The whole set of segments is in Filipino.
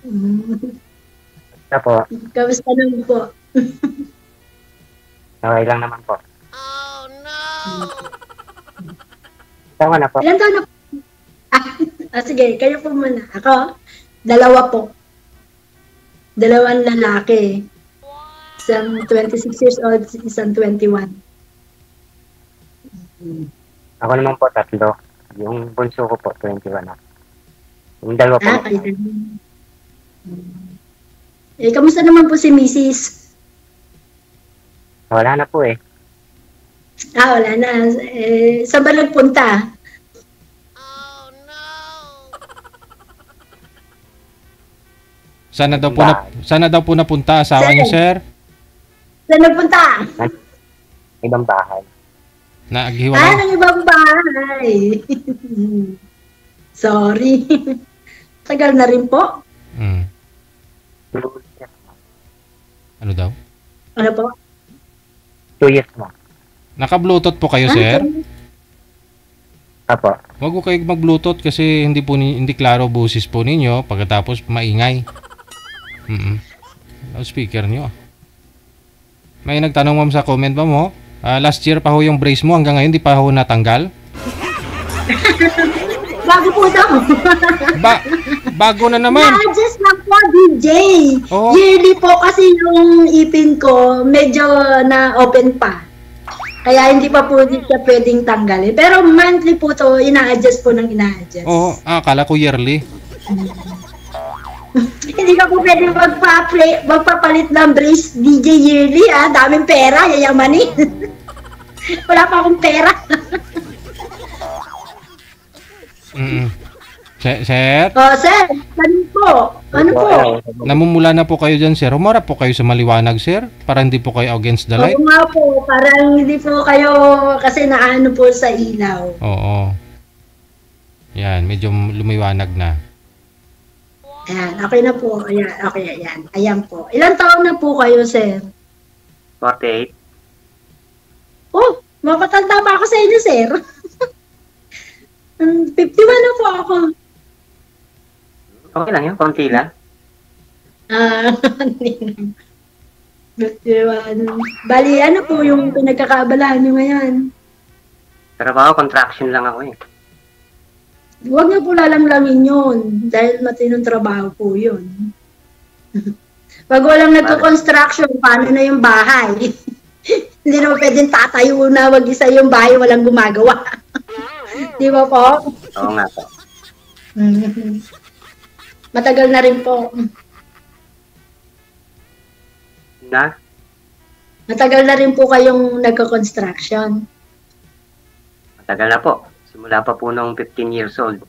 Mm. Ito po, Kamusta naman po? okay lang naman po. Mm. Tama na po. Ilan taon na po? Sige, kayo po muna. Ako, dalawa po. Dalawang lalaki. Isang 26 years old, isang 21. Ako naman po, tatlo. Yung bunso ko po, 21 na. Yung dalawa po. Kayo din. Kamusta naman po si Mrs.? Wala na po eh. Wala na. Saan ba nagpunta? Sana daw po napunta asawa niyo, sir? Saan nagpunta? Ibang bahay. Naghiwalay. Ng ibang bahay. Sorry. Tagal na rin po. Hmm. Ano daw? Ano po? 2 years mo. Naka-bluetooth po kayo, sir? Apo. Huwag ko kayo mag-bluetooth kasi hindi klaro boses po ninyo pagkatapos maingay. Speaker nyo. May nagtanong ma'am sa comment ba mo? Last year pa ho yung brace mo hanggang ngayon di pa ho natanggal? Bago po daw. Bago na naman. Na-adjust lang po, DJ. Oh. Yearly po kasi yung ipin ko medyo na-open pa. Kaya hindi pa po siya pwedeng tanggalin. Pero monthly po to, ina-adjust po ng ina-adjust. Oo, akala ko yearly. Hindi ka po pwede magpapalit ng brace DJ yearly, daming pera, yayamanin. Wala pa akong pera. Sir? Sir, ano po? Namumula na po kayo dyan, sir. Humarap po kayo sa maliwanag, sir. Para hindi po kayo against the light. Oo nga po, parang hindi po kayo kasi naano po sa ilaw. Oo. Yan, medyo lumiwanag na. Ayan, okay na po. Ayan, okay, ayan. Ayan po. Ilang taon na po kayo, sir? 48. Oh, mapatanda pa ako sa inyo, sir. 51 na po ako. Okay lang yun, konti lang. Bali, ano po yung pinagkakaabalahan nyo ngayon? Trabaho, contraction lang ako eh. Huwag niyo po lalamlamin yun dahil matinong trabaho po yun. Pag walang nagko-construction, paano na yung bahay? Hindi naman pwedeng tatayo na wag isa yung bahay walang gumagawa. Di ba po? Oo nga po. Matagal na rin po. Na? Matagal na rin po kayong nagko-construction. Matagal na po. Simula pa po nung 15 years old.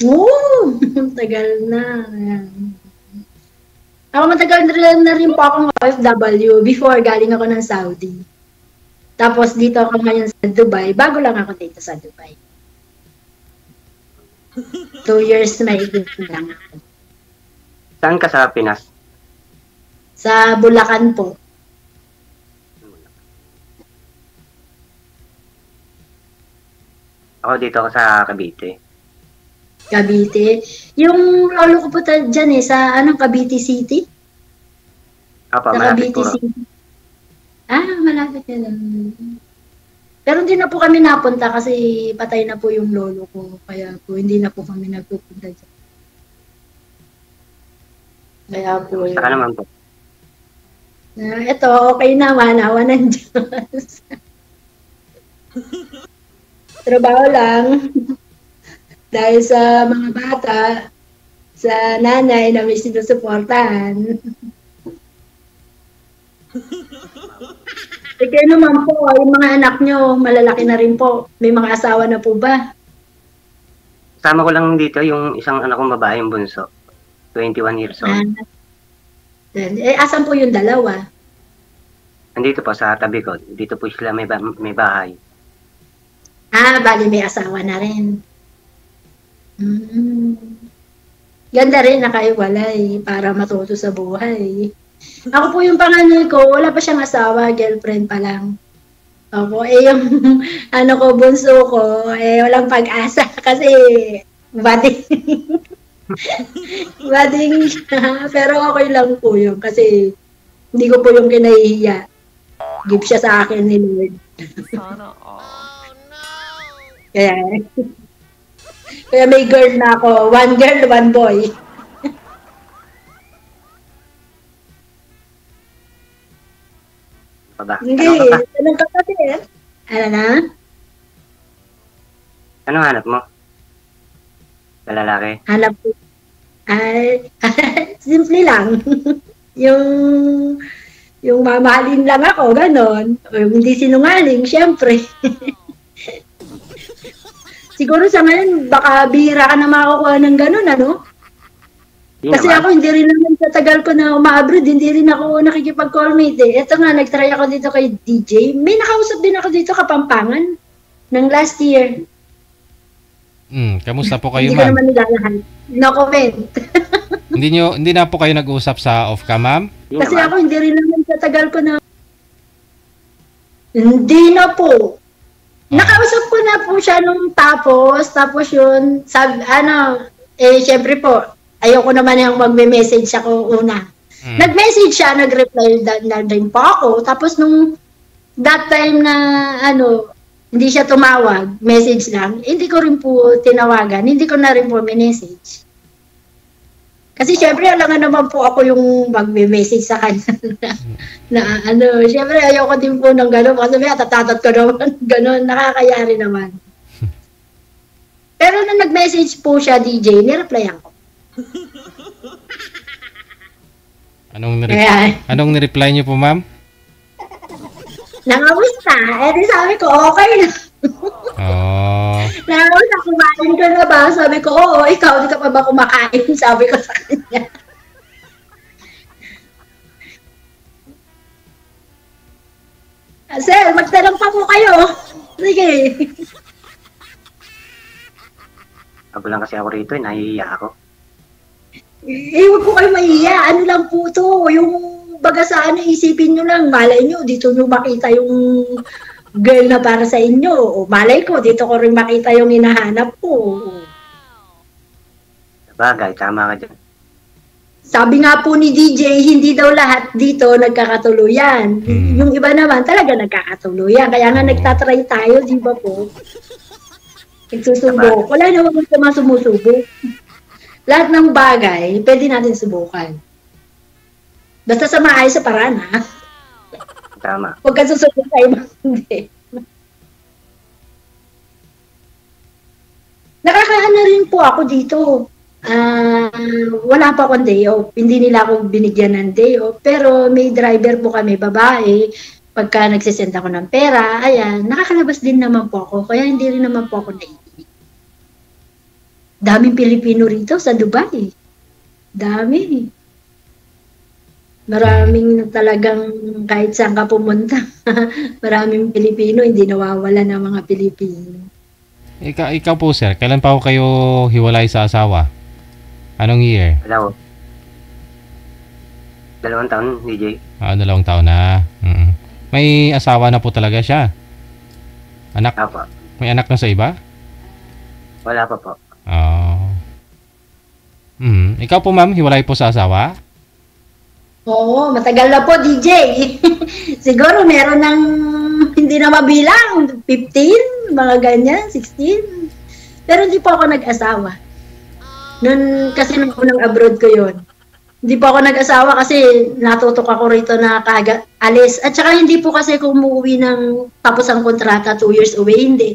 Oo! Tagal na. Ayan. Ako matagal na rin po akong OFW before galing ako ng Saudi. Tapos dito ako ngayon sa Dubai. Bago lang ako dito sa Dubai. 2 years may lang ako. Saan ka sa Pinas? Sa Bulacan po. Ako dito ako sa Cavite. Cavite. Yung lolo ko po dyan sa Cavite City? Apa, Sa malapit Cavite po. City. Malapit na lang. Pero hindi na po kami napunta kasi patay na po yung lolo ko. Kaya po hindi na po kami nagpupunta dyan. Kaya po Saka naman po. ito, okay naman. Awa ng Diyos. Trabaho lang. Dahil sa mga bata, sa nanay na may sinusuportahan. Kayo naman po, yung mga anak nyo, malalaki na rin po. May mga asawa na po ba? Kasama ko lang dito yung isang anak kong babae, yung bunso. 21 years old. Asan po yung dalawa? Nandito po sa tabi ko. Dito po sila may bahay. Bali may asawa na rin. Ganda rin nakaiwalay para matuto sa buhay. Ako po yung panganay ko, wala pa siyang asawa, girlfriend pa lang. Opo, yung bunso ko, walang pag-asa kasi bati. Bading siya. Pero okay lang po yun. Kasi hindi ko po yung kinahihiya. Give siya sa akin ni Lord. Sana all. Kaya, kaya may girl na ako. One girl, one boy. Pa ba? Hindi. Tanong ka pa. Tanong ka kasi. Ano na? Anong hanap mo? Sa lalaki? Hanap ko. Ay, simple lang. yung mamahalin lang ako, ganon. O yung hindi sinungaling, syempre. Siguro sa ngayon, baka bihira ka na makakuha ng ganon, ano? Di Kasi naman. ako, hindi rin naman sa tagal ko na uma-abroad, hindi rin ako nakikipag-callmate eh. Ito nga, nag-try ako dito kay DJ. May nakausap din ako dito Kapampangan ng last year. Kamusta po kayo, Hindi ko ma'am? naman nilalahan. No comment. Hindi na po kayo nag-usap sa off-cam, ma'am? Di Kasi naman. ako, hindi rin naman sa tagal ko na... Hindi na po. Nakausap ko na po siya nung tapos yun, sabi, syempre po, ayoko naman yung magme-message ako una. Nag-message siya, nag-reply na rin po ako. Tapos nung that time na, hindi siya tumawag, message lang, hindi ko rin po tinawagan, hindi ko na rin po message. Kasi syempre, alam nga naman po ako yung magme-message sa kanya syempre ayoko din po ng gano'n kasi may atatatat ko naman, gano'n, nakakayari naman. Pero nung nag-message po siya, DJ, nireplyan ko. Anong nireply niyo po, ma'am? Nangamusta? Di sabi ko, okay na. Oh. Nangamusta, kumain ka na ba? Sabi ko, oo, ikaw, di ka pa ba kumakain? Sabi ko sa kanya. Sir, magtanong pa po kayo. Sige. Ako lang kasi ako rito, nahihiya ako. Huwag po kayo mahiya. Ano lang po to, yung baga sa isipin nyo lang, malay nyo, dito nyo makita yung girl na para sa inyo. O malay ko, dito ko rin makita yung hinahanap ko. Sabagay, tama ka dyan. Sabi nga po ni DJ, hindi daw lahat dito nagkakatuluyan. Yung iba naman talaga nagkakatuluyan. Kaya nga nagtatry tayo, di ba po? Nagsusubok. Wala naman sa mga sumusubok. Lahat ng bagay, pwede natin subukan. Basta sa maayos sa paraan, ha? Tama. Huwag ka susubok sa ibang hindi. Nakakaano rin po ako dito. Wala pa akong day off. Hindi nila ako binigyan ng day off. Pero may driver po kami, babae. Pagka nagsisend ako ng pera, ayan, nakakalabas din naman po ako. Kaya hindi rin naman po ako naiinig. Daming Pilipino rito sa Dubai. Dami. Maraming talagang kahit saan ka pumunta. Maraming Pilipino, hindi nawawala ng mga Pilipino. Ikaw po, sir, kailan pa kayo hiwalay sa asawa? Anong year? Wala ko. 2 taon, DJ. 2 taon na. May asawa na po talaga siya. Anak? Apa. May anak na sa iba? Wala pa po. Oh. Ikaw po, ma'am, hiwalay po sa asawa? Oo, matagal na po, DJ. Siguro meron ng hindi na mabilang, 15, mga ganyan, 16. Pero hindi po ako nag-asawa. Noon, kasi nung unang abroad ko yon. Hindi po ako nag-asawa kasi natutok ako rito na alis. At saka hindi po kasi ako umuwi ng tapos ang kontrata, 2 years away, hindi.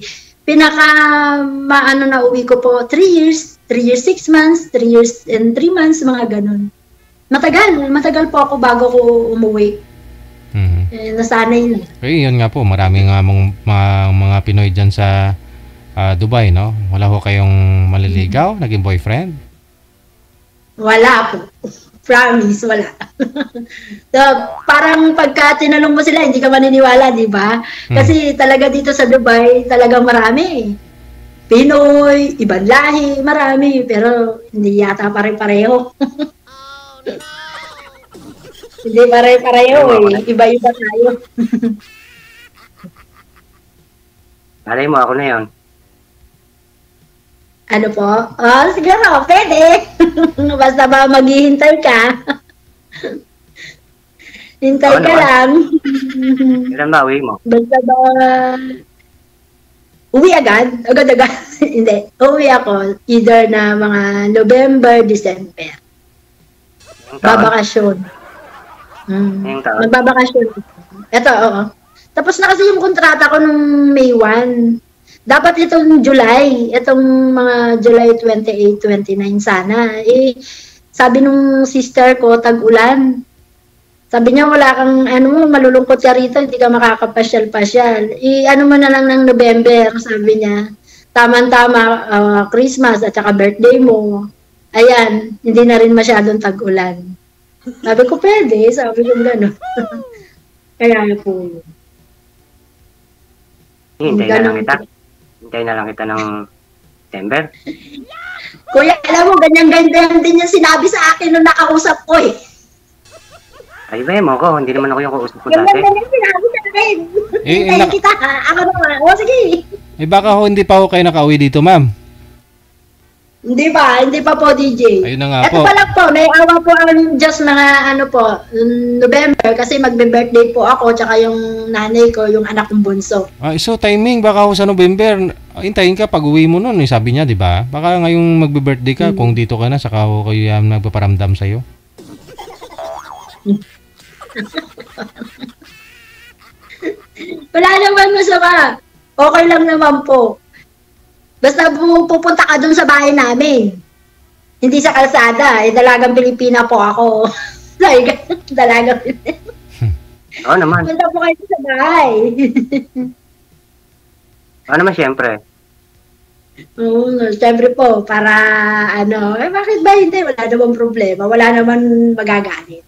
Na uwi ko po 3 years, 3 years, 6 months, 3 years and 3 months, mga ganun. Matagal po ako bago ko umuwi. Nasanay na. Yun nga po, marami nga mga Pinoy dyan sa Dubai, no? Wala ho kayong maliligaw, naging boyfriend? Wala po. Promise, wala. So, parang pagka tinanong mo sila, hindi ka maniniwala, di ba? Kasi talaga dito sa Dubai, talagang marami. Pinoy, ibang lahi, marami. Pero hindi yata pare-pareho. Hindi pare-pareho eh. Iba-iba tayo. Malay mo, ako na yon. Ano po? Oh, siguro, pwede. Basta ba maghihintay ka. Hintay Oo ka naman. lang. Kailan ba uwi mo? Basta ba uwi agad? Agad-agad. Hindi. Uwi ako either na mga November, December. Yung taon? Babakasyon. Yung taon? Magbabakasyon. Ito, oo. Tapos na kasi yung kontrata ko nung May 1. Dapat itong July. Itong mga July 28, 29 sana. Eh, sabi nung sister ko, tag-ulan. Sabi niya, wala kang, malulungkot ka rito, hindi ka makakapasyal-pasyal. Ano mo na lang ng November, sabi niya. Tama-tama, Christmas at saka birthday mo. Ayan, hindi na rin masyadong tag-ulan. Sabi ko, pwede. Sabi ko gano'n. Kaya po yun. Hintay na lang Ganun. kita. Hintay na lang kita ng December. Kuya, alam mo, ganyan-ganyan din yung sinabi sa akin nung nakausap ko eh. Ay, ba mo ko. Hindi naman ako yung kausap ko Ganyan dati. yung sinabi sa akin. Hintayin kita ha. Ako naman. O sige. Baka ho, hindi pa ho kayo nakauwi dito, ma'am. Hindi pa po DJ. Ayun na nga Ito po. pa lang po, may awa po ang Diyos mga November kasi magbe-birthday po ako tsaka yung nanay ko, yung anak kong bunso. So timing, baka ho sa November, hintayin ka pag uwi mo nun, sabi niya, di ba? Baka ngayong magbe-birthday ka, kung dito ka na, saka ho kayo yan magpaparamdam sa'yo. Wala naman masama. Okay lang naman po. Basta pupunta ka dun sa bahay namin. Hindi sa kalsada. Dalagang Pilipina po ako. Dalagang Pilipina. Oo naman. Punta po kayo sa bahay. Oo naman, syempre. Siyempre po, para bakit ba hindi? Wala namang problema. Wala naman magagalit.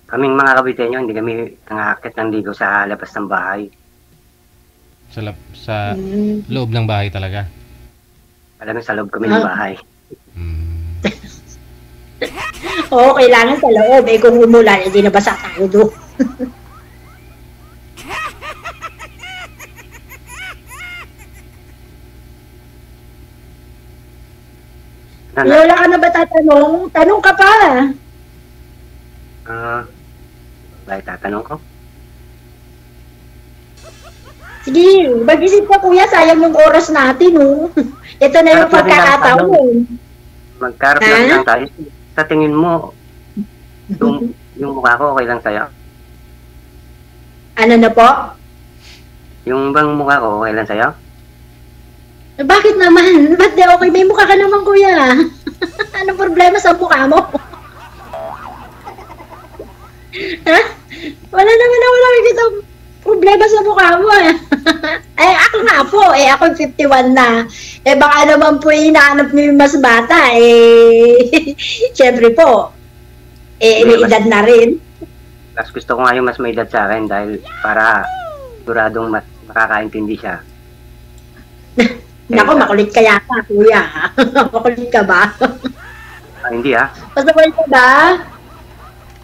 Kaming mga Kabitenyo, hindi kami nangakit ng ligo sa labas ng bahay. Sa loob ng bahay talaga. Alam mo, sa loob kami ng bahay. Oo, kailangan sa loob. Kung umulan, hindi nabasa tayo doon. Wala ka na ba tatanong? Tanong ka pa. Bakit tatanong ko? Sige, mag-isip ka kuya, sayang yung oras natin, oh. Ito na yung pagkakataon. Magkaraplan lang tayo. Sa tingin mo, yung mukha ko okay lang sa'yo? Ano na po? Yung bang mukha ko okay lang sa'yo? Bakit naman? Ba't di okay? May mukha ka naman, kuya. Anong problema sa mukha mo? Ha? Wala nakikita problema sa mukha mo eh. Ako nga po, ako 51 na. Baka naman po hinahanap niyo yung mas bata. Siyempre po, may edad na rin. Mas gusto ko nga yung mas may edad sa akin dahil para siguradong mas makakaintindi siya. Naku, makulit ka yata, kuya. Makulit ka ba? Hindi Pasaway ka ba?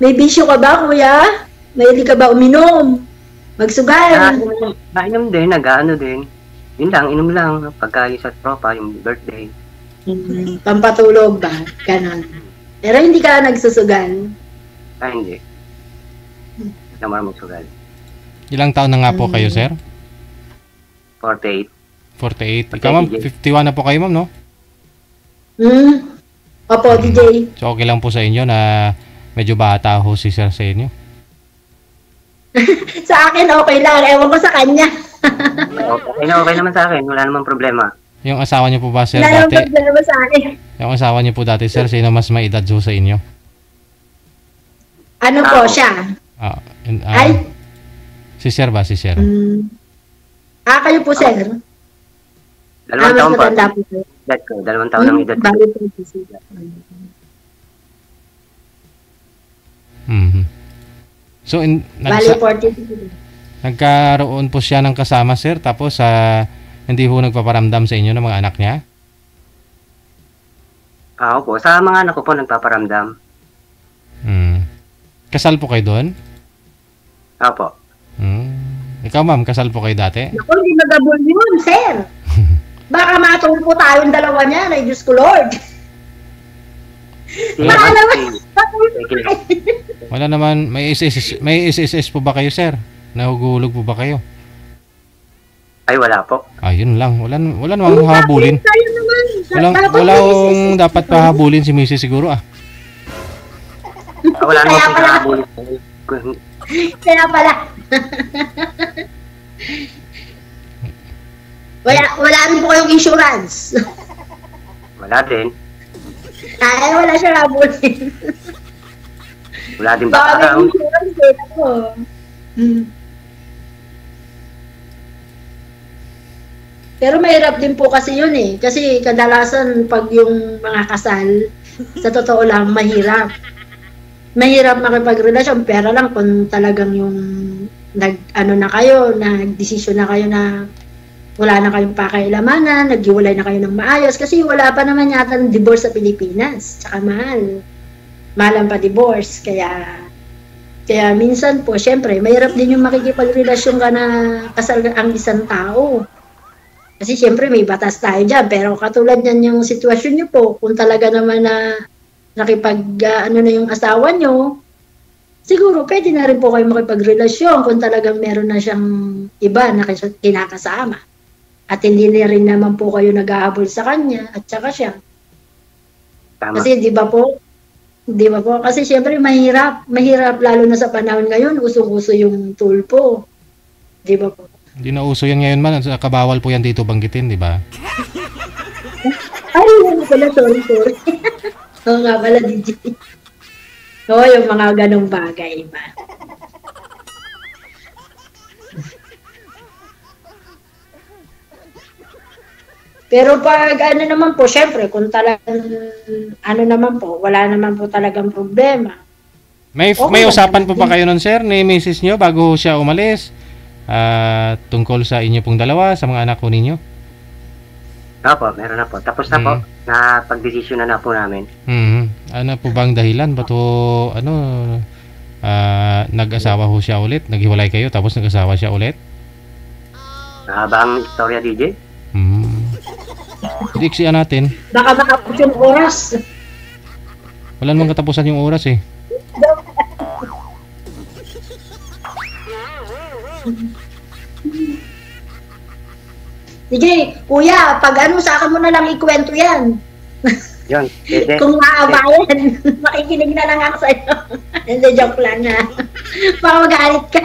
May bisyo ka ba, kuya? Mahilig ka ba uminom? Magsugal? Nainom din, nag-ano din. Yun lang, inom lang. Pagka sa tropa, yung birthday. Pampatulog ba? Ganon. Pero hindi ka nagsusugal? Hindi. Hindi naman magsugal. Ilang taon na nga po kayo, sir? 48. 48. Ikaw, ma'am, 51 na po kayo, ma'am, no? Opo, DJ. So, okay lang po sa inyo na medyo bata ho si sir sa inyo? Sa akin, okay lang. Ewan ko sa kanya. Okay naman sa akin. Wala namang problema. Yung asawa niyo po ba, sir, Wala dati? namang problema sa akin. Yung asawa niyo po dati, sir, sino mas may edad ho sa inyo? Ano po siya? Ay? Si sir ba? Si sir? Kayo po, sir? Dalawang taon mas pa. matanda po sir. Edad ko. 2 taon ang edad ko. Bali po, sir. So, Bali 40. nagkaroon po siya ng kasama, sir, tapos hindi ho nagpaparamdam sa inyo ng mga anak niya? Opo. Sa mga anak ko po nagpaparamdam. Kasal po kayo doon? Opo. Ikaw, ma'am, kasal po kayo dati? Naku, hindi magabol yun, sir. Baka matulpo tayong dalawa niyan. Ay, Diyos ko, Lord. Paano ba? Wala naman, may SSS po ba kayo, sir? Nahuhulog po ba kayo? Ay, wala po. Ayun lang, wala namang habulin. Walang dapat pahabulin si Mrs. siguro ah. Wala naman po nahabulin. Kaya pala. wala rin po kayong insurance. Wala din. Ay, wala siya habulin. Wala din Baka ba? may insurance eh. Ako. Pero mahirap din po kasi yun eh. Kasi kadalasan pag yung mga kasal, sa totoo lang, mahirap. Mahirap makipagrelasyon, pero lang kung talagang yung nagdesisyon na kayo na wala na kayong pakailanganan, naghiwalay na kayo ng maayos, kasi wala pa naman yata ng divorce sa Pilipinas. Tsaka mahal. Mahal ang pa-divorce. Kaya minsan po, syempre, mahirap din yung makikipagrelasyon ka na kasal ang isang tao. Kasi syempre may batas tayo dyan, pero katulad yan yung sitwasyon nyo po, kung talaga naman na na yung asawa nyo, siguro pwede na rin po kayo makipagrelasyon kung talagang meron na siyang iba na kinakasama. At hindi na rin naman po kayo nag-ahabol sa kanya at saka siya. Tama. Kasi di ba po? Kasi syempre mahirap lalo na sa panahon ngayon, usong-uso yung tulpo. Di ba po? Hindi na uso yan ngayon man, kabawal po yan dito banggitin, di ba? Ay, ano pala, sorry. Oo nga pala, DJ. Oo, yung mga ganong bagay ba? Pero pag ano naman po, syempre, kung talagang ano naman po, wala naman po talagang problema. May usapan po ba kayo nun, sir, ni Mrs. nyo bago siya umalis? Tungkol sa inyo pong dalawa, sa mga anak ko ninyo? Opo, meron na po. Tapos na po, na pagdesisyon na po namin. Ano po bang dahilan? Ba't nag-asawa ho siya ulit? Naghiwalay kayo tapos nag-asawa siya ulit? Mahaba ang istorya, DJ. Diksiyan natin. Baka makapos yung oras. Wala namang katapusan yung oras eh. Sige, kuya, pag ano, sa akin mo na lang ikwento yan. Yun, pwede. Kung maabayan, makikinig na lang ako sa'yo. Hindi, joke lang ha. Baka magalit ka.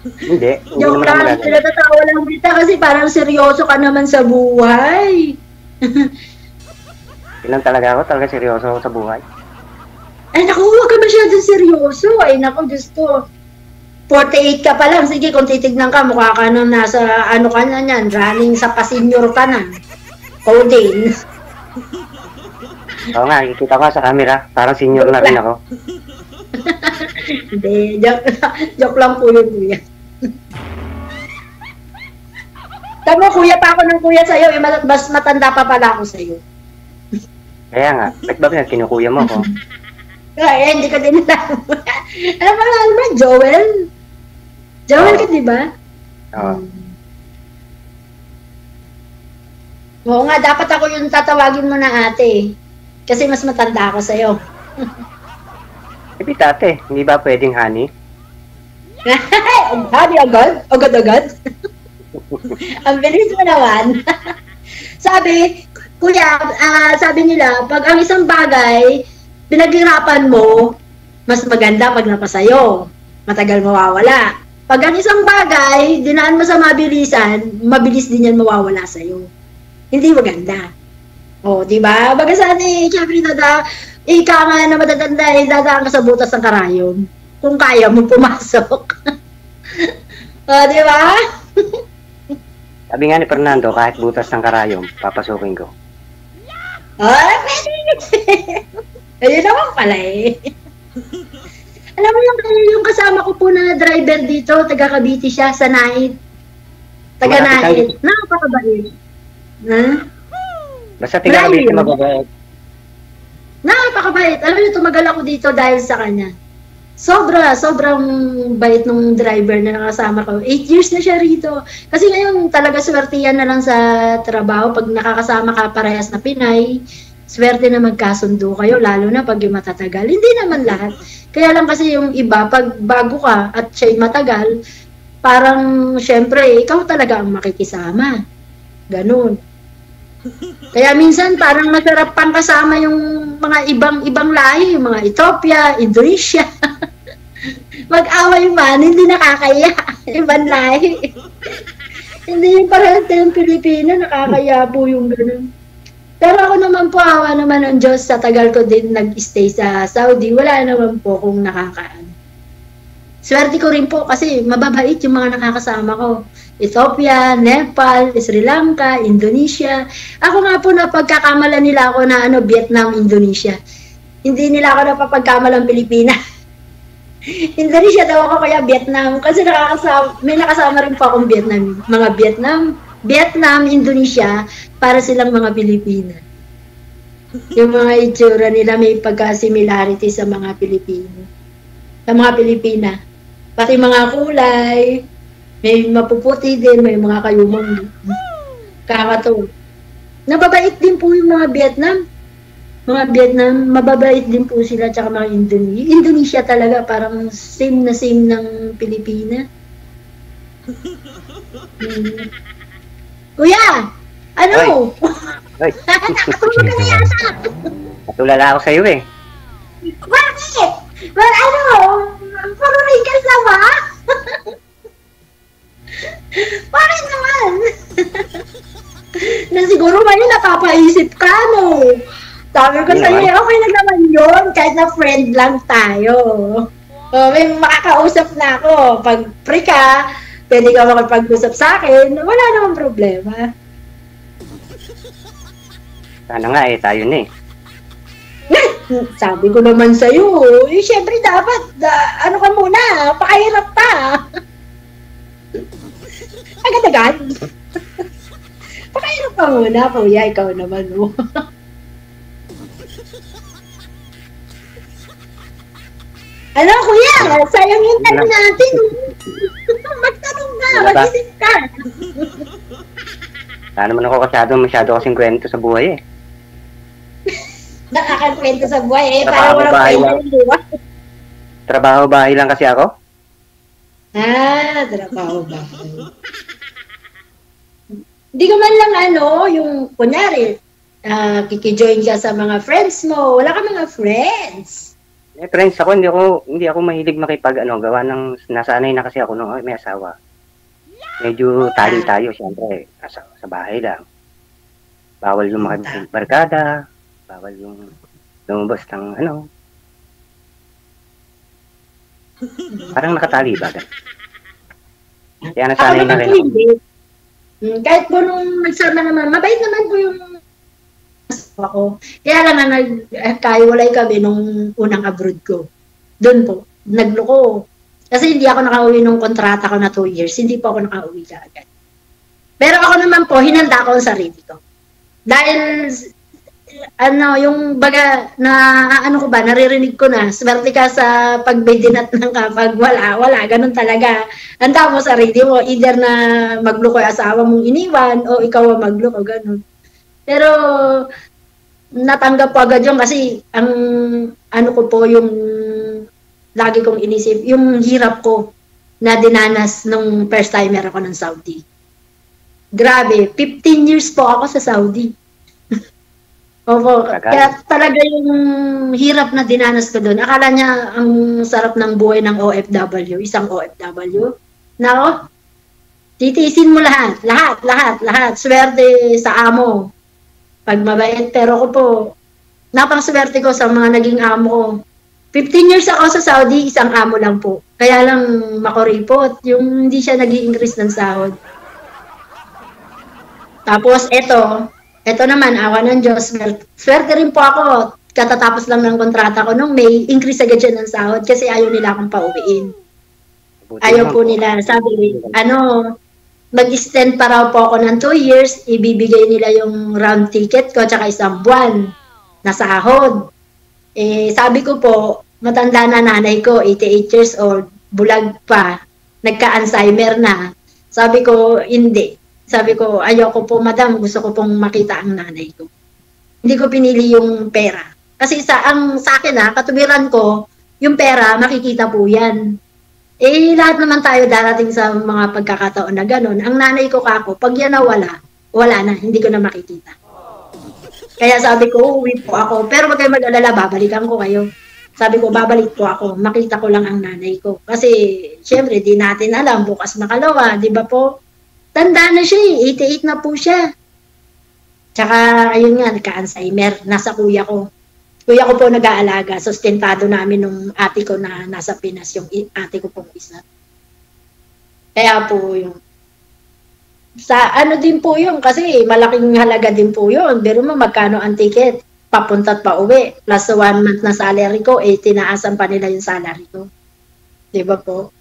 Hindi Joke naman lang, ako pinatatawa lang kita kasi parang seryoso ka naman sa buhay. Ilan talaga ako, talaga seryoso ako sa buhay. Ay naku, huwag ka masyadong seryoso. Ay naku, Diyos ko. 48 ka pa lang. Sige, kung titignan ka, mukha ka na nasa, ano ka na yan, running sa pa-senior ka na. Coding. Oo nga, ikita ko sa camera, parang senior na rin ako. Hindi, joke lang po yun, kuya. Tama, kuya pa ako ng kuya sa'yo, eh, mas matanda pa pala ako sa'yo. Kaya nga, ba't ba kinukuya mo ko? Ay, hindi ka din alam. Ano pa ba? Joel? Joel ka, di ba? Oo. Oo nga, dapat ako yung tatawagin mo na ate. Kasi mas matanda ako sa'yo. Ibi tate, hindi ba pwedeng honey? Honey agad? Agad-agad? Ang bilis mo naman. Sabi, kuya, sabi nila, pag ang isang bagay, pinaghirapan mo, mas maganda pag napasayo. Matagal mawawala. Pag ang isang bagay, dinaan mo sa mabilisan, mabilis din yan mawawala sa'yo. Hindi maganda. O, di ba? Baga saan eh, syempre ika nga na matatanda eh, dadaan ka sa butas ng karayom. Kung kaya mo pumasok. O, di ba? Sabi nga ni Fernando, kahit butas ng karayom, papasukin ko. Ay, pwede. Ayun naman pala eh. Alam mo yung kasama ko po na driver dito, taga Cavite siya, sa night. Taga night. Nakakabait. Ha? Basta taga Cavite mababait. Nakakabait. Alam mo, tumagal ako dito dahil sa kanya. sobrang bait nung driver na nakasama ko. 8 years na siya rito. Kasi ngayon talaga swertihan na lang sa trabaho pag nakakasama ka parehas na Pinay. Swerte na magkasundo kayo, lalo na pag yung matatagal. Hindi naman lahat. Kaya lang kasi yung iba, pag bago ka at siya'y matagal, parang syempre, ikaw talaga ang makikisama. Ganun. Kaya minsan parang masarap pang kasama yung mga ibang lahi, yung mga Ethiopia, Indonesia. Mag-away man, hindi nakakaya. Ibang lahi. Hindi yung parang tayong Pilipino, nakakaya po yung ganun. Pero ako naman po, awa naman ng Diyos, sa tagal ko din nag-stay sa Saudi, wala naman po kung nakakaan. Swerte ko rin po kasi mababait yung mga nakakasama ko. Ethiopia, Nepal, Sri Lanka, Indonesia. Ako nga po napagkakamala nila ako na Vietnam, Indonesia. Hindi nila ako napapagkamalang Pilipinas. Indonesia daw ako kaya Vietnam kasi may nakasama rin po akong Vietnam. Mga Vietnam, Indonesia, para silang mga Pilipina. Yung mga itsura nila may pagka-similarity sa mga Pilipino. Sa mga Pilipina. Pati mga kulay, may mapuputi din, may mga kayumang kakatawa. Nababait din po yung mga Vietnam. Mga Vietnam, mababait din po sila, tsaka mga Indonesia. Indonesia talaga, parang same ng Pilipina. Kuya! Ano? Hoy. Nakatulog ka na yata! Natulala ako sa'yo eh. Bakit? Parurin ka sa ba? Bakit naman? Na siguro man yun napapaisip ka, no? Sabi ko sa'yo, okay na naman yun, kahit na friend lang tayo. May makakausap na ako. Pag free ka, pwede ka makapag-usap sa akin, wala namang problema. Sana nga eh, tayo na eh. Sabi ko naman sa'yo, syempre dapat, ano ka muna, pakahirap pa. Agad-agad. Pakahirap ka muna, kuya, ikaw naman mo. Ano, kuya, sayang yung tanong natin. Magtanong ka, mag-isip ka. Sana naman ako masyado kasing kwento sa buhay eh. Nakakakwento sa buhay eh, para walang kwento yung buhay. Trabaho bahay lang kasi ako. Trabaho bahay. Hindi ka man lang yung kunyari, kikijoin ka sa mga friends mo, wala ka mga friends. Friends ako, hindi ako mahilig gawa ng nasanay na kasi ako nung may asawa. Medyo tali tayo, siyempre, sa bahay lang. Bawal yung barkada, bawal yung lumabas ng parang nakatali ba? Kaya nasanay na rin ako. Kahit po nung nagsama naman, mabait naman po yung ako. Kaya lang na nagkaiwalay kami nung unang abroad ko. Doon po, nagloko. Kasi hindi ako nakauwi nung kontrata ko na 2 years. Hindi po ako nakauwi agad. Pero ako naman po, hinanda ko ang sarili ko. Dahil, yung baga, naririnig ko na, swerte ka sa pagbidinat ng kapag wala, ganun talaga. Handa mo sarili mo, either na magloko yung asawa mong iniwan, o ikaw ang magloko, ganun. Pero, natanggap ko agad yun kasi, ko po yung, lagi kong inisip, yung hirap ko na dinanas nung first timer ako ng Saudi. Grabe, 15 years po ako sa Saudi. Opo, kaya talaga yung hirap na dinanas ko doon. Akala niya ang sarap ng buhay ng OFW, isang OFW. Nako, titiisin mo lahat. Swerte sa amo. Pag mabait, pero ko po, napang-swerte ko sa mga naging amo ko. 15 years ako sa Saudi, isang amo lang po. Kaya lang makuripot, yung hindi siya nag-i-increase ng sahod. Tapos eto naman, awa ng Diyos, swerte rin po ako. Katatapos lang ng kontrata ko nung May, increase agad siya ng sahod kasi ayaw nila akong pauwiin. Ayaw po nila. Sabi, mag-extend pa raw po ako ng 2 years, ibibigay nila yung round ticket ko tsaka isang buwan na sahod. Sabi ko po, matanda na nanay ko, 88 years old, bulag pa, nagka-Alzheimer na. Sabi ko, hindi. Sabi ko, ayoko po, madam, gusto ko pong makita ang nanay ko. Hindi ko pinili yung pera. Kasi sa akin katubiran ko, yung pera, makikita po yan. Eh, lahat naman tayo darating sa mga pagkakataon na gano'n. Ang nanay ko kako, pag yan nawala, wala na, hindi ko na makikita. Kaya sabi ko, uwi po ako. Pero wag kayo mag-alala, babalikan ko kayo. Sabi ko, babalik po ako. Makita ko lang ang nanay ko. Kasi, syempre, di natin alam, bukas makalawa, di ba po? Tanda na siya 88 na po siya. Tsaka, ayun nga, nagka-Alzheimer. Nasa kuya ko. Kuya ko po nag-aalaga. Sustentado namin nung ate ko na nasa Pinas, yung ate ko pong isa. Kaya po, yung sa ano din po yun, kasi malaking halaga din po yun. Pero magkano ang ticket? Papunta at pauwi. Plus 1 month na salary ko, tinaasan pa nila yung salary ko. Diba po?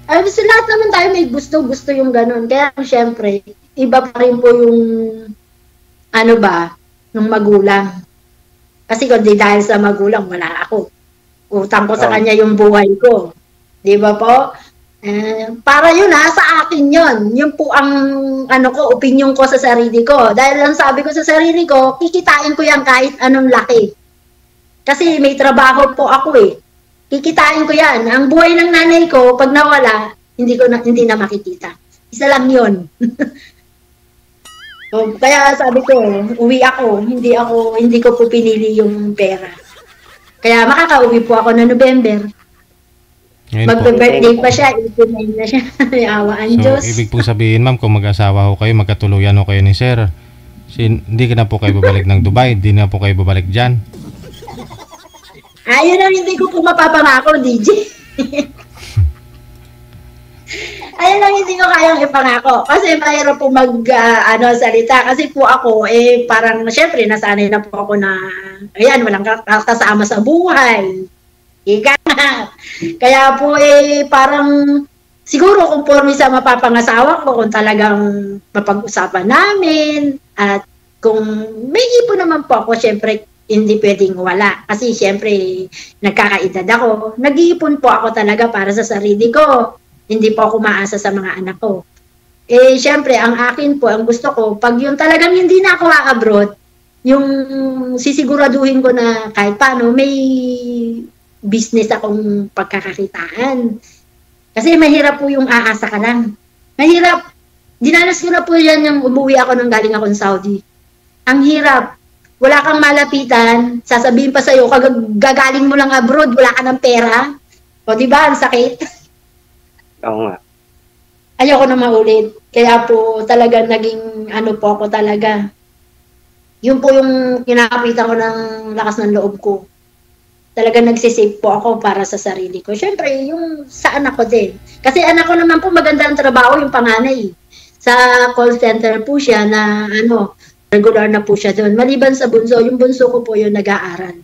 Ay, kasi lahat naman tayo may gusto yung ganun. Kaya syempre, iba pa rin po yung ng magulang. Kasi kung di dahil sa magulang, wala ako. Utang ko sa kanya yung buhay ko. Diba po? Para yun sa akin yun. Yun po ang opinion ko sa sarili ko. Dahil lang sabi ko sa sarili ko, kikitain ko yan kahit anong laki. Kasi may trabaho po ako Kikitain ko yan. Ang buhay ng nanay ko, pag nawala, hindi na makikita. Isa lang yun. So, kaya sabi ko, uwi ako. Hindi ko po pinili yung pera. Kaya makakauwi po ako na November. Magbe-birthday pa siya, 89 na siya. May awaan Diyos. So, ibig pong sabihin, ma'am, kung mag-asawa ho kayo, magkatuluyan ho kayo ni sir, hindi ka na po kayo babalik ng Dubai, hindi na po kayo babalik dyan. Ayun ang hindi ko po mapapangako, DJ. Ayun lang hindi ko kayang ipangako. Kasi mayroon po salita. Kasi po ako, parang, syempre, nasanay na po ako na, ayan, walang kasama sa buhay. Ika nga. Kaya po parang siguro conforme sa mapapangasawa ko kung talagang mapag-usapan namin at kung may ipon naman po ako, syempre hindi pwedeng wala. Kasi syempre nagkakaedad ako. Nag-iipon po ako talaga para sa sarili ko. Hindi po ako maasa sa mga anak ko. Syempre ang akin po, ang gusto ko, pag yung talagang hindi na ako abroad, yung sisiguraduhin ko na kahit paano may business akong pagkakakitaan. Kasi mahirap po yung aasa ka lang. Mahirap. Dinanas ko na po yan yung umuwi ako nang galing ako ng Saudi. Ang hirap. Wala kang malapitan. Sasabihin pa sa'yo, gagaling mo lang abroad, wala ka ng pera. O diba, ang sakit? Oo nga. Ayoko na maulit. Kaya po talaga naging po ako talaga. Yun po yung kinakapitan ko ng lakas ng loob ko. Talaga nagsisave po ako para sa sarili ko. Siyempre, yung sa anak ko din. Kasi anak ko naman po maganda ang trabaho, yung panganay. Sa call center po siya na regular na po siya doon. Maliban sa bunso, yung bunso ko po yung nag-aaral.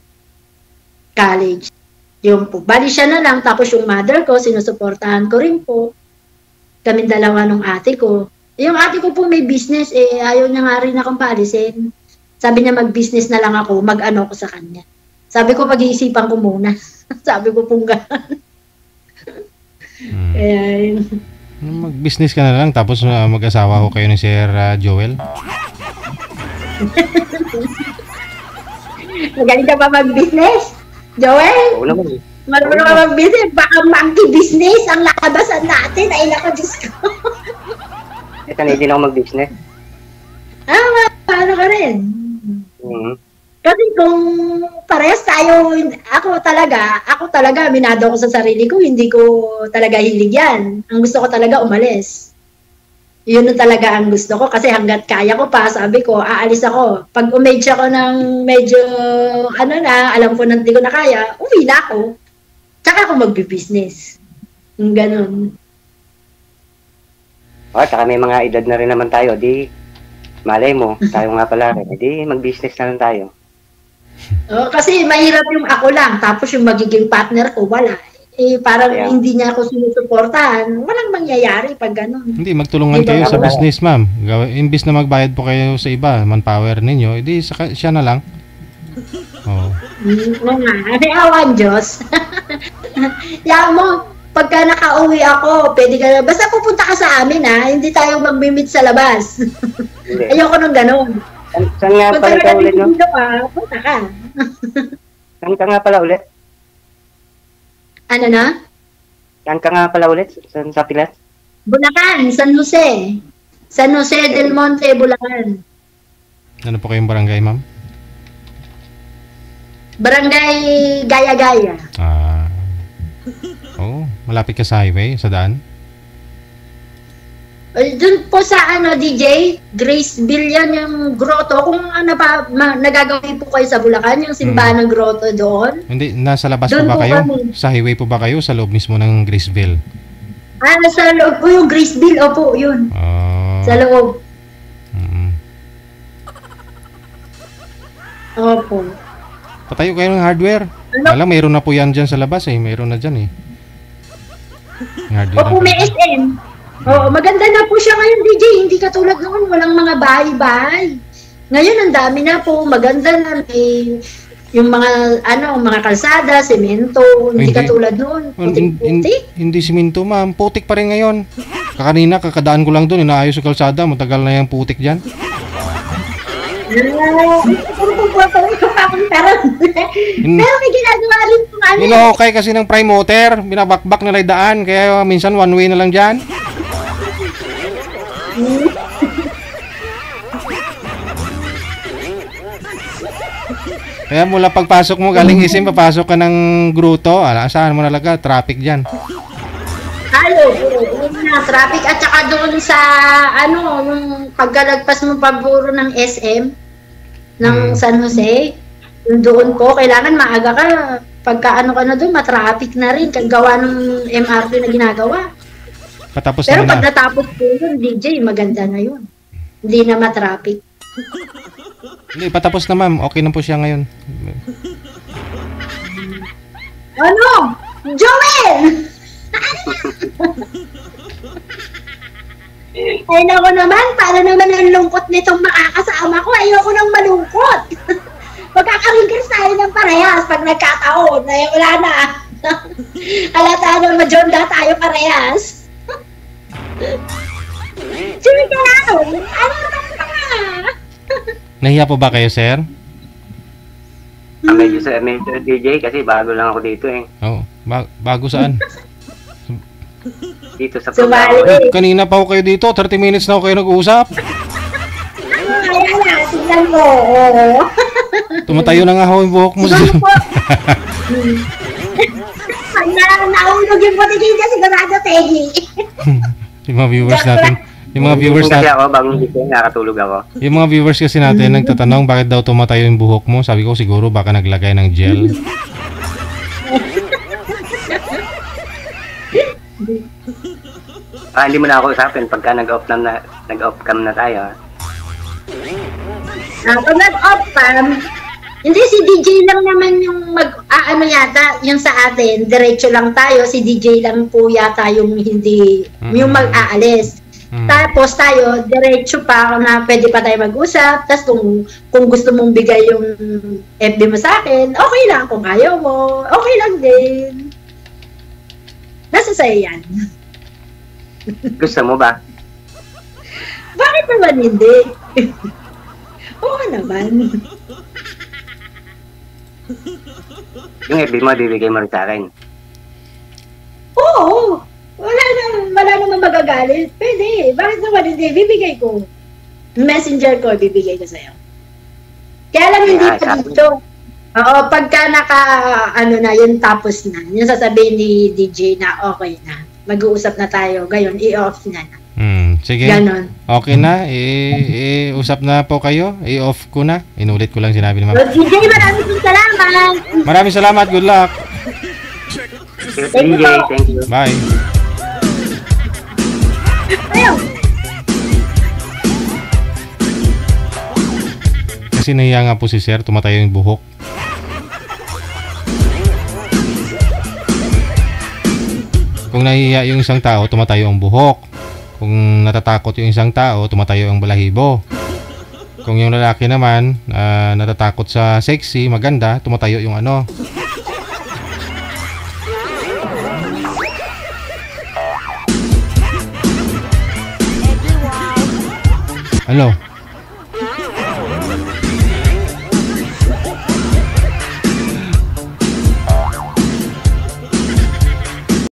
College. Yung po. Bali siya na lang. Tapos yung mother ko, sinusuportahan ko rin po. Kaming dalawa nung ate ko. Yung ate ko po may business, ayaw niya nga rin akong paalisin. Sabi niya mag-business na lang ako, mag-ano ko sa kanya. Sabi ko, pag-iisipan ko muna. Sabi ko pong gano'n. Kaya yun. Mag-business ka na lang, tapos mag-asawa ko kayo ni Sir Joel. Magaling ka pa mag-business? Joel? Oo naman Marunong ka mag-business? Baka monkey-business ang lakabasan natin. Ay, naka, Diyos ko. Sanay din ako mag-business. Paano ka rin? Kasi kung parehas tayo, ako talaga, minado ko sa sarili ko, hindi ko talaga hilig yan. Ang gusto ko talaga umalis. Yun talaga ang gusto ko kasi hanggat kaya ko pa, sabi ko, aalis ako. Pag umage ako ng medyo, alam ko na hindi ko na kaya, uwi na ako. Tsaka ako magbi-business. Ganon. Tsaka may mga edad na rin naman tayo, di malay mo, tayo nga pala rin, di mag-business na lang tayo. Kasi mahirap yung ako lang, tapos yung magiging partner ko, wala. Parang hindi niya ako sinusuportahan, walang mangyayari pag gano'n. Hindi, magtulungan kayo sa business, ma'am. Imbis na magbayad po kayo sa iba, manpower ninyo, siya na lang. Oo. Oo nga, may awan Diyos. Yan mo, pagka nakauwi ako, pwede ka na, basta pupunta ka sa amin ha, hindi tayo mag-meet sa labas. Hindi. Ayoko nung ganun. Saan nga Kung pala ka talaga ulit, no? dito ka, punta ka. Saan ka nga pala ulit? Ano na? Saan ka nga pala ulit? Sa Pilas? Bulacan, San Jose. San Jose del Monte, Bulacan. Ano po kayong barangay, ma'am? Barangay Gaya-Gaya. Oo, malapit ka sa highway, sa daan. Doon po sa DJ, Graceville yan yung grotto. Kung ano pa, nagagawin po kayo sa Bulacan, yung simbahan ng grotto doon. Hindi, nasa labas Doon po ba po kayo? kami. Sa highway po ba kayo? Sa loob mismo ng Graceville? Sa loob po yung Graceville, opo, yun. Sa loob. Opo. Patayo kayo ng hardware. Ano? Alam, mayroon na po yan dyan sa labas eh. Mayroon na dyan eh. Yung hardware Opo, na may po. SM. Oo, maganda na po siya ngayon, DJ. Hindi katulad noon, walang mga bahay-bahay. Ngayon, ang dami na po. Maganda na. May, yung mga, mga kalsada, semento. Hindi Hindi. katulad noon. Putik-putik. Hindi siminto, ma'am. Putik pa rin ngayon. Kakanina, kakadaan ko lang doon. Inaayos yung kalsada. Matagal na yung putik dyan. Pero may ginagawa rin po ano. Inokay kasi ng prime motor. Binabakbak nila yung daan. Kaya minsan one way na lang dyan. Kaya mula pagpasok mo galing isim, papasok ka ng gruto. Saan mo nalaga? Traffic dyan. Halo, yun na, traffic. At saka doon sa, yung pagkalagpas mo paburo ng SM, ng San Jose, yung doon po, kailangan maaga ka. Pagka ka na doon, matraffic na rin. Gawa ng MRT na ginagawa. Patapos Pero na pag na. natapos po yun, DJ, maganda na yun. Hindi na matraffic. Hindi, patapos na ma'am. Okay na po siya ngayon. Ano? Joel! Ay nako naman, para naman ang lungkot nitong makakasama ko. Ayoko nang malungkot. Magkakaringkers tayo ng parehas pag nagkataon. Ay, wala na. Halata nang majonda tayo parehas. Sige ka lang. Ano naman ka? Nahiya po ba kayo, sir? Medyo DJ kasi bago lang ako dito eh. Oo. Bago saan? Dito sa Sumali. programa. Kanina pa ako kayo dito. 30 minutes na ako kayo nag-uusap. Kaya na, tignan mo. Oo. Tumatayo na nga ako yung buhok mo. Siguro po. Pag nahulog yung putigin niya, sigurado, Peggy. Yung mga viewers natin. Yung mga viewers Kasi natin. ako, bagong gising, nakatulog ako. Yung mga viewers kasi natin nagtatanong bakit daw tumatayo yung buhok mo. Sabi ko siguro baka naglagay ng gel. Hindi mo na ako usapin pagka nag-off cam na tayo. Pag nag-off cam, hindi si DJ lang naman yung yata, yung sa atin, diretso lang tayo, si DJ lang po yata yung hindi, yung mag-aalis. Tapos tayo, diretso pa na pwede pa tayo mag-usap. Tapos kung gusto mong bigay yung FB mo sa akin, okay lang. Kung ayaw mo, okay lang din. Nasa sa'yo yan. Gusto mo ba? Bakit naman hindi? Oo naman. Yung FB mo, bibigay mo rin sa akin. Oo. Wala naman magagalit. Pwede. Bakit naman hindi? Bibigay ko. Messenger ko, bibigay ko sa'yo. Kaya lang hindi pa dito. Oo, pagka yun tapos na. Yung sasabihin ni DJ na okay na. Mag-uusap na tayo. Gayon, i-off na. Sige. Ganon. Okay na. Usap na po kayo. I-off ko na. Inulit ko lang sinabi ni ma'am. So, DJ, maraming salamat. Maraming salamat. Good luck. DJ, thank you. Bye. Ayun. Kasi nahiya nga po si sir. Tumatayo yung buhok. Kung nahihiya yung isang tao, tumatayo ang buhok. Kung natatakot yung isang tao, tumatayo ang balahibo. Kung yung lalaki naman, natatakot sa sexy, maganda, tumatayo yung ano. Ano?